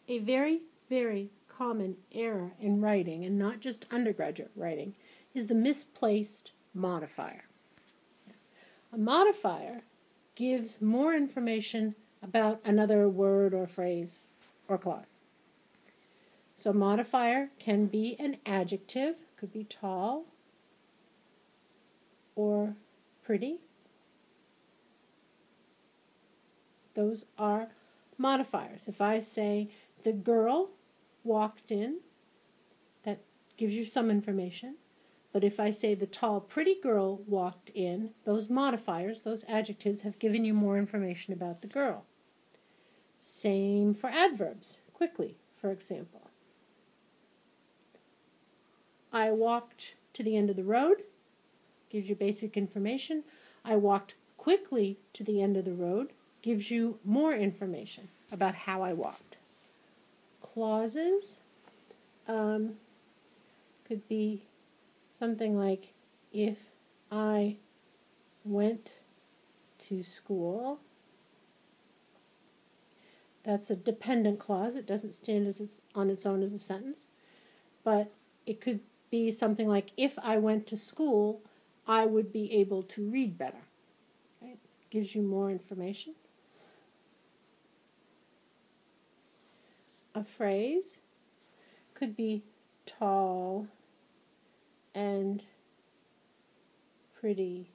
A very, very common error in writing, and not just undergraduate writing, is the misplaced modifier. A modifier gives more information about another word or phrase or clause. So modifier can be an adjective, could be tall or pretty. Those are modifiers. If I say the girl walked in, that gives you some information. But if I say the tall, pretty girl walked in, those modifiers, those adjectives, have given you more information about the girl. Same for adverbs. Quickly, for example. I walked to the end of the road, gives you basic information. I walked quickly to the end of the road, gives you more information about how I walked. Clauses could be something like, if I went to school. That's a dependent clause. It doesn't stand on its own as a sentence. But it could be something like, if I went to school, I would be able to read better. Right? Gives you more information. A phrase could be tall and pretty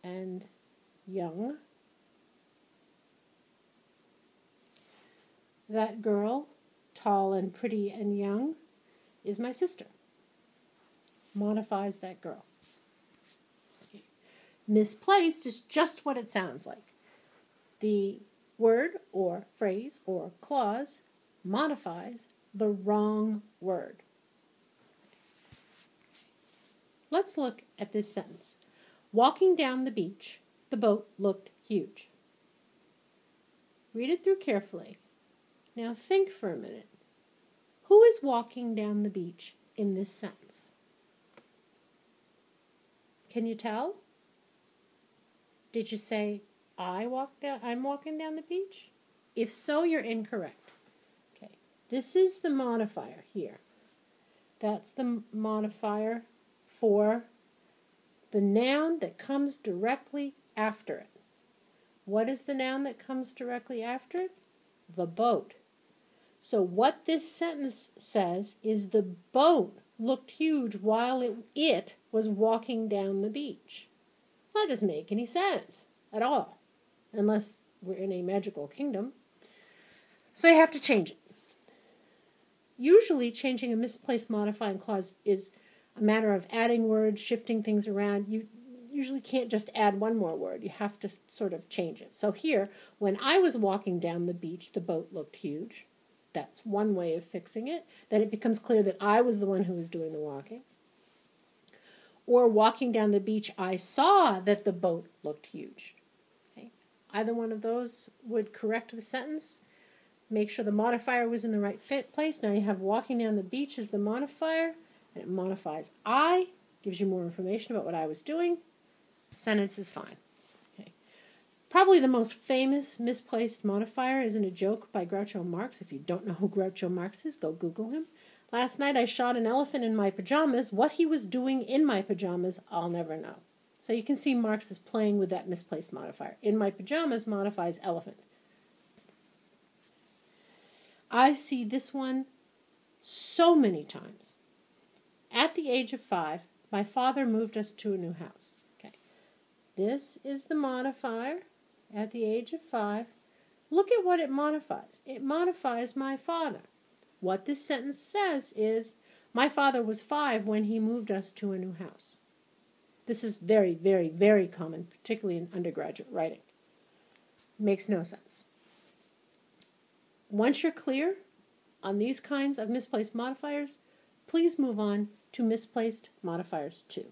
and young. That girl, tall and pretty and young, is my sister. Modifies that girl. Okay. Misplaced is just what it sounds like. The word or phrase or clause modifies the wrong word. Let's look at this sentence. Walking down the beach, the boat looked huge. Read it through carefully. Now think for a minute. Who is walking down the beach in this sentence? Can you tell? Did you say, I'm walking down the beach? If so, you're incorrect. Okay. This is the modifier here. That's the modifier for the noun that comes directly after it. What is the noun that comes directly after it? The boat. So what this sentence says is the boat looked huge while it was walking down the beach. Well, that doesn't make any sense at all, unless we're in a magical kingdom. So you have to change it. Usually changing a misplaced modifying clause is a matter of adding words, shifting things around. You usually can't just add one more word. You have to sort of change it. So here, when I was walking down the beach, the boat looked huge. That's one way of fixing it. Then it becomes clear that I was the one who was doing the walking. Or walking down the beach, I saw that the boat looked huge. Okay. Either one of those would correct the sentence. Make sure the modifier was in the right place. Now you have walking down the beach as the modifier, and it modifies I, gives you more information about what I was doing. Sentence is fine. Okay. Probably the most famous misplaced modifier isn't a joke by Groucho Marx. If you don't know who Groucho Marx is, go Google him. Last night I shot an elephant in my pajamas. What he was doing in my pajamas, I'll never know. So you can see Marx is playing with that misplaced modifier. In my pajamas modifies elephant. I see this one so many times. At the age of 5, my father moved us to a new house. Okay. This is the modifier at the age of 5. Look at what it modifies. It modifies my father. What this sentence says is, my father was 5 when he moved us to a new house. This is very, very, very common, particularly in undergraduate writing. Makes no sense. Once you're clear on these kinds of misplaced modifiers, please move on to misplaced modifiers 2.